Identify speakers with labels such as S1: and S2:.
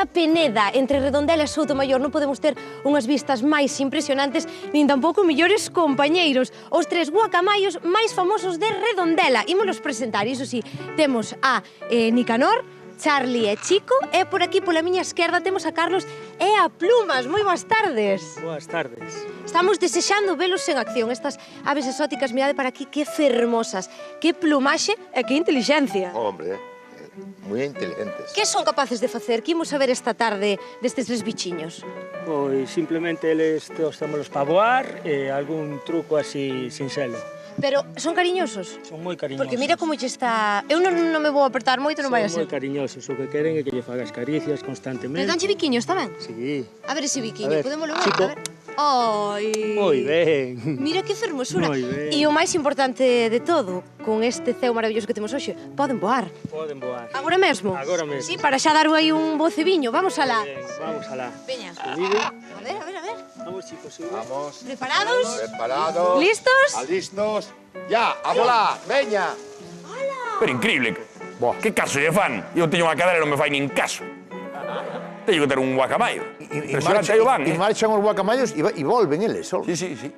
S1: da Peneda, entre Redondela e Soutomaior, non podemos ter unhas vistas máis impresionantes, nin tampouco mellores compañeiros. Os tres guacamayos máis famosos de Redondela. Ímolos presentar, iso sí, temos a Nicanor, Charlie e Chico, e por aquí, pola miña esquerda, temos a Carlos e a Plumas. Moi boas tardes.
S2: Boas tardes.
S1: Estamos desexando velos en acción. Estas aves exóticas, mirade para aquí, que fermosas, que plumaxe e que inteligencia.
S3: Hombre, moi inteligentes.
S1: Que son capaces de facer? Que imos a ver esta tarde destes tres bichiños?
S2: Pois simplemente eles tóstamolos para voar e algún truco así sinxelo.
S1: Pero son cariñosos?
S2: Son moi cariñosos.
S1: Porque mira como lle está... Eu non me vou apertar moito, non vai a
S2: Son
S1: ser.
S2: moi cariñosos, o que queren é que lle fagas caricias constantemente.
S1: Pero danche biquiños tamén?
S2: Sí.
S1: A ver ese biquiño,
S2: A ver,
S1: podemos ver?
S2: Chico.
S1: A ver. Ai.
S2: Moi ben.
S1: Mira que fermosura.
S2: Moi ben.
S1: E o máis importante de todo, con este ceo maravilloso que temos hoxe, poden voar.
S2: Poden voar.
S1: Agora mesmo?
S2: Agora mesmo.
S1: Sí, para xa dar aí un voceviño. Vamos alá.
S2: Ben, vamos alá.
S1: Veña.
S2: Subido.
S1: A ver, a ver, a ver.
S2: Vamos, chicos, sube.
S3: Vamos.
S1: Preparados?
S3: Preparados.
S1: Listos?
S3: Alistos. Ya, a volar. Veña.
S4: Pero increíble. Boa, que caso lle fan? Eu teño unha cadera e non me fai nin caso. Teño que ter un guacamayo. Impresionante, aí o van,
S5: E marchan os guacamayos e volven eles solos.
S4: Sí, sí, sí.